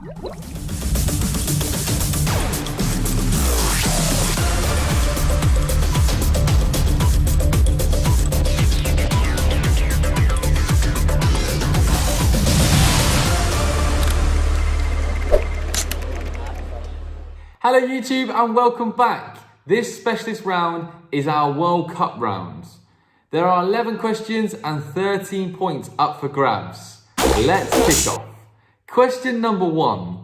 Hello YouTube and welcome back. This specialist round is our World Cup rounds. There are 11 questions and 13 points up for grabs. Let's kick off. Question number 1.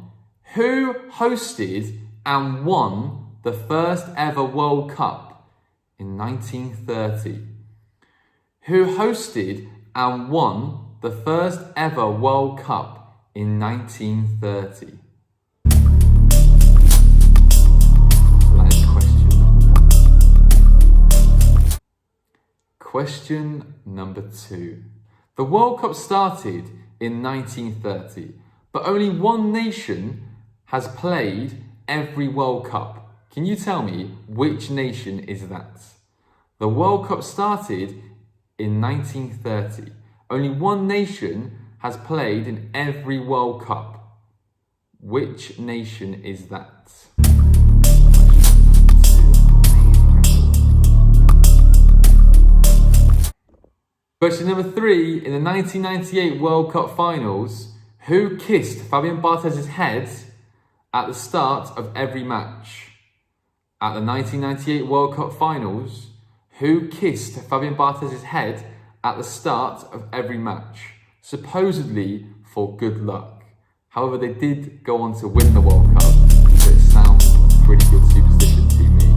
Who hosted and won the first ever World Cup in 1930? Who hosted and won the first ever World Cup in 1930? Question number 2. The World Cup started in 1930, but only one nation has played every World Cup. Can you tell me which nation is that? The World Cup started in 1930. Only one nation has played in every World Cup. Which nation is that? Question number 3. In the 1998 World Cup finals, who kissed Fabian Barthez's head at the start of every match? At the 1998 World Cup finals, who kissed Fabian Barthez's head at the start of every match? Supposedly for good luck. However, they did go on to win the World Cup, so it sounds a pretty good superstition to me.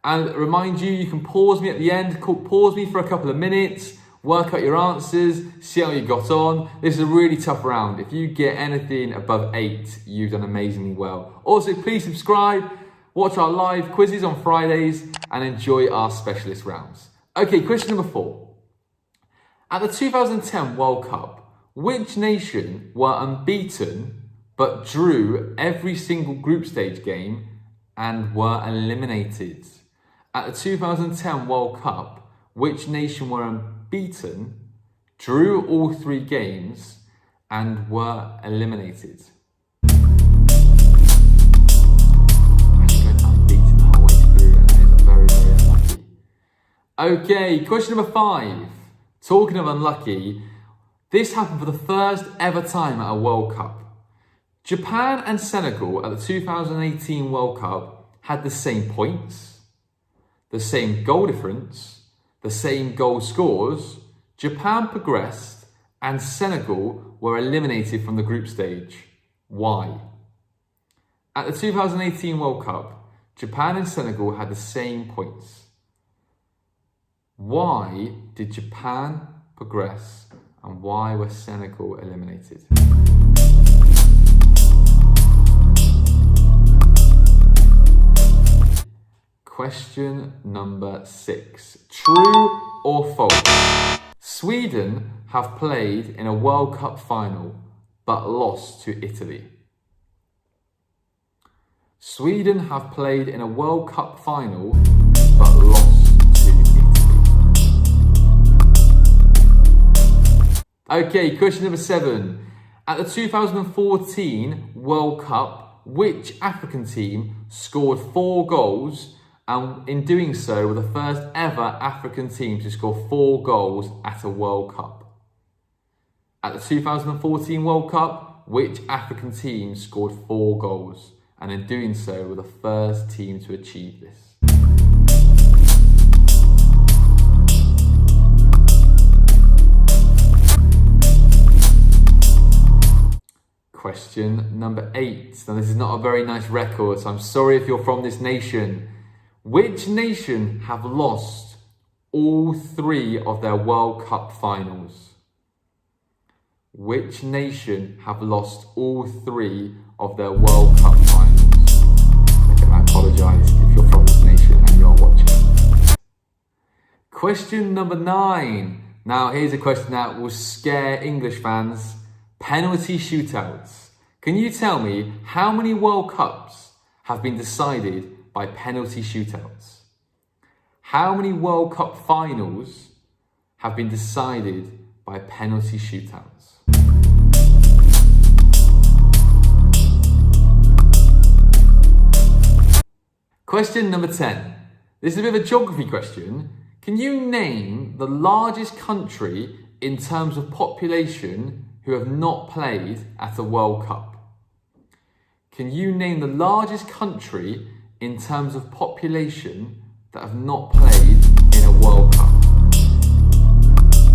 And remind you, you can pause me at the end, pause me for a couple of minutes, work out your answers, see how you got on. This is a really tough round. If you get anything above 8, you've done amazingly well. Also, please subscribe, watch our live quizzes on Fridays, and enjoy our specialist rounds. Okay, question number 4. At the 2010 World Cup, which nation were unbeaten but drew every single group stage game and were eliminated? At the 2010 World Cup, which nation were unbeaten, drew all 3 games, and were eliminated? Actually went unbeaten the whole way through, and that is very, very unlucky. Okay, question number 5. Talking of unlucky, this happened for the first ever time at a World Cup. Japan and Senegal at the 2018 World Cup had the same points, the same goal difference, the same goal scores. Japan progressed and Senegal were eliminated from the group stage. Why? At the 2018 World Cup, Japan and Senegal had the same points. Why did Japan progress and why were Senegal eliminated? Question number 6. True or false? Sweden have played in a World Cup final but lost to Italy. Sweden have played in a World Cup final but lost to Italy. Okay, question number 7. At the 2014 World Cup, which African team scored 4 goals and in doing so were the first ever African team to score 4 goals at a World Cup? At the 2014 World Cup, which African team scored 4 goals and in doing so were the first team to achieve this? Question number 8. Now this is not a very nice record, so I'm sorry if you're from this nation. Which nation have lost all 3 of their World Cup finals? Which nation have lost all 3 of their World Cup finals? Okay, I apologise if you're from this nation and you're watching. Question number 9. Now here's a question that will scare English fans. Penalty shootouts. Can you tell me how many World Cups have been decided by penalty shootouts? How many World Cup finals have been decided by penalty shootouts? Question number 10. This is a bit of a geography question. Can you name the largest country in terms of population who have not played at a World Cup? Can you name the largest country in terms of population that have not played in a World Cup?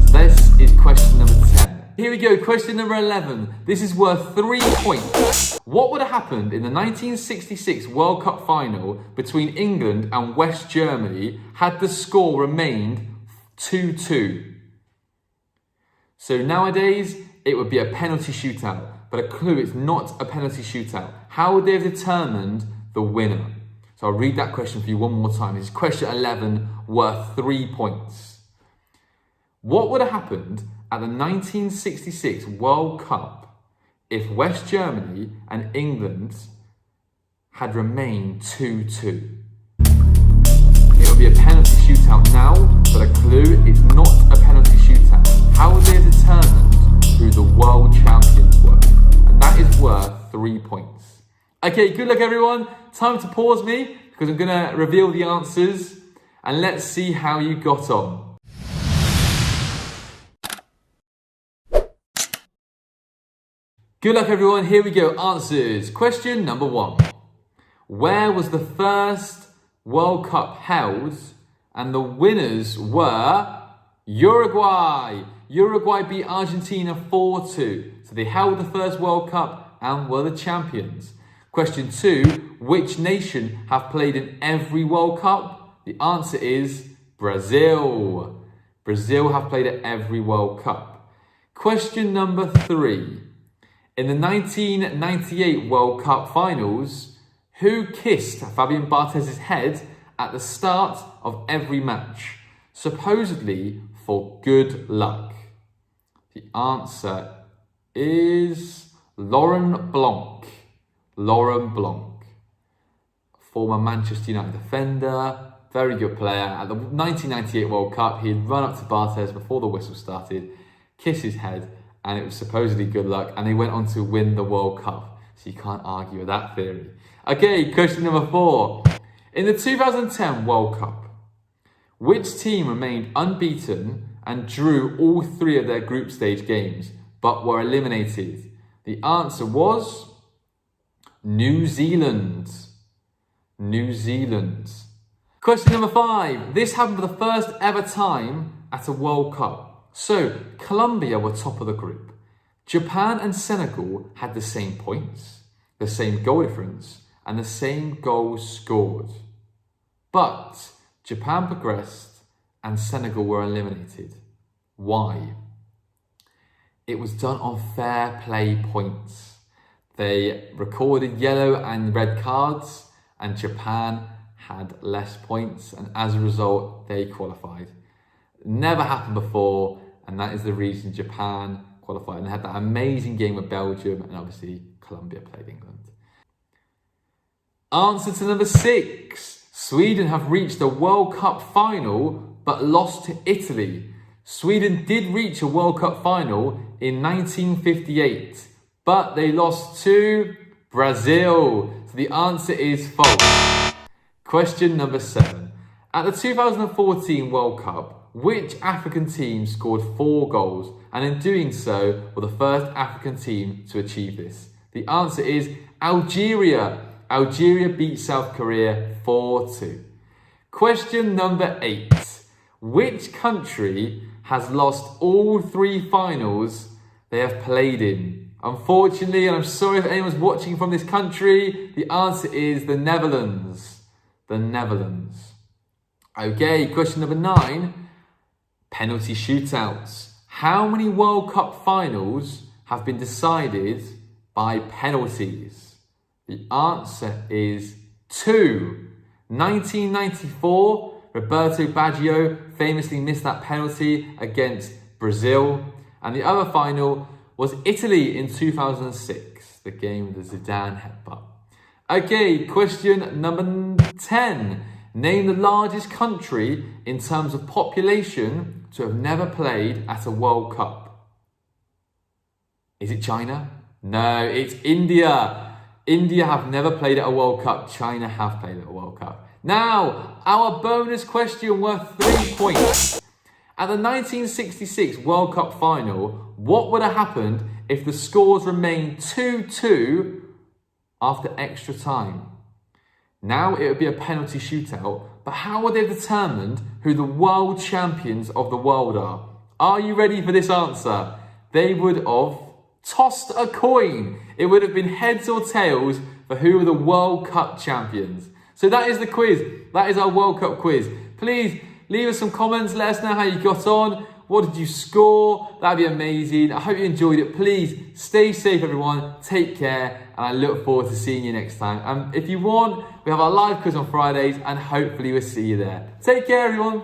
So this is question number 10. Here we go, question number 11. This is worth 3 points. What would have happened in the 1966 World Cup final between England and West Germany had the score remained 2-2? So nowadays, it would be a penalty shootout. But a clue, it's not a penalty shootout. How would they have determined the winner? So I'll read that question for you one more time. This is question 11, worth 3 points. What would have happened at the 1966 World Cup if West Germany and England had remained 2-2? It would be a penalty shootout now, but a clue, it's not a penalty shootout. How would they have determined who the world champions were? And that is worth 3 points. Okay, good luck everyone. Time to pause me because I'm going to reveal the answers and let's see how you got on. Good luck everyone, here we go, answers. Question number 1. Where was the first World Cup held? And the winners were Uruguay. Uruguay beat Argentina 4-2. So they held the first World Cup and were the champions. Question 2, which nation have played in every World Cup? The answer is Brazil. Brazil have played at every World Cup. Question number 3. In the 1998 World Cup finals, who kissed Fabian Barthez's head at the start of every match, supposedly for good luck? The answer is Laurent Blanc. Laurent Blanc, former Manchester United defender, very good player. At the 1998 World Cup, he'd run up to Barthez before the whistle started, kiss his head, and it was supposedly good luck, and they went on to win the World Cup. So you can't argue with that theory. Okay, question number 4. In the 2010 World Cup, which team remained unbeaten and drew all 3 of their group stage games, but were eliminated? The answer was New Zealand. New Zealand. Question number 5. This happened for the first ever time at a World Cup. So, Colombia were top of the group. Japan and Senegal had the same points, the same goal difference, and the same goals scored. But Japan progressed and Senegal were eliminated. Why? It was done on fair play points. They recorded yellow and red cards, and Japan had less points, and as a result, they qualified. Never happened before, and that is the reason Japan qualified. And they had that amazing game with Belgium, and obviously Colombia played England. Answer to number 6. Sweden have reached the World Cup final, but lost to Italy. Sweden did reach a World Cup final in 1958, but they lost to Brazil. So the answer is false. Question number 7. At the 2014 World Cup, which African team scored 4 goals, and in doing so were the first African team to achieve this? The answer is Algeria. Algeria beat South Korea 4-2. Question number 8. Which country has lost all 3 finals they have played in? Unfortunately, and I'm sorry if anyone's watching from this country, the answer is the Netherlands. The Netherlands. Okay, question number 9. Penalty shootouts. How many World Cup finals have been decided by penalties? The answer is 2. 1994, Roberto Baggio famously missed that penalty against Brazil. And the other final was Italy in 2006, the game with the Zidane headbutt. Okay, question number 10. Name the largest country in terms of population to have never played at a World Cup. Is it China? No, it's India. India have never played at a World Cup. China have played at a World Cup. Now, our bonus question worth 3 points. At the 1966 World Cup final, what would have happened if the scores remained 2-2 after extra time? Now it would be a penalty shootout, but how would they have determined who the world champions of the world are? Are you ready for this answer? They would have tossed a coin. It would have been heads or tails for who were the World Cup champions. So that is the quiz. That is our World Cup quiz. Please leave us some comments. Let us know how you got on. What did you score? That'd be amazing. I hope you enjoyed it. Please stay safe, everyone. Take care. And I look forward to seeing you next time. If you want, we have our live quiz on Fridays and hopefully we'll see you there. Take care, everyone.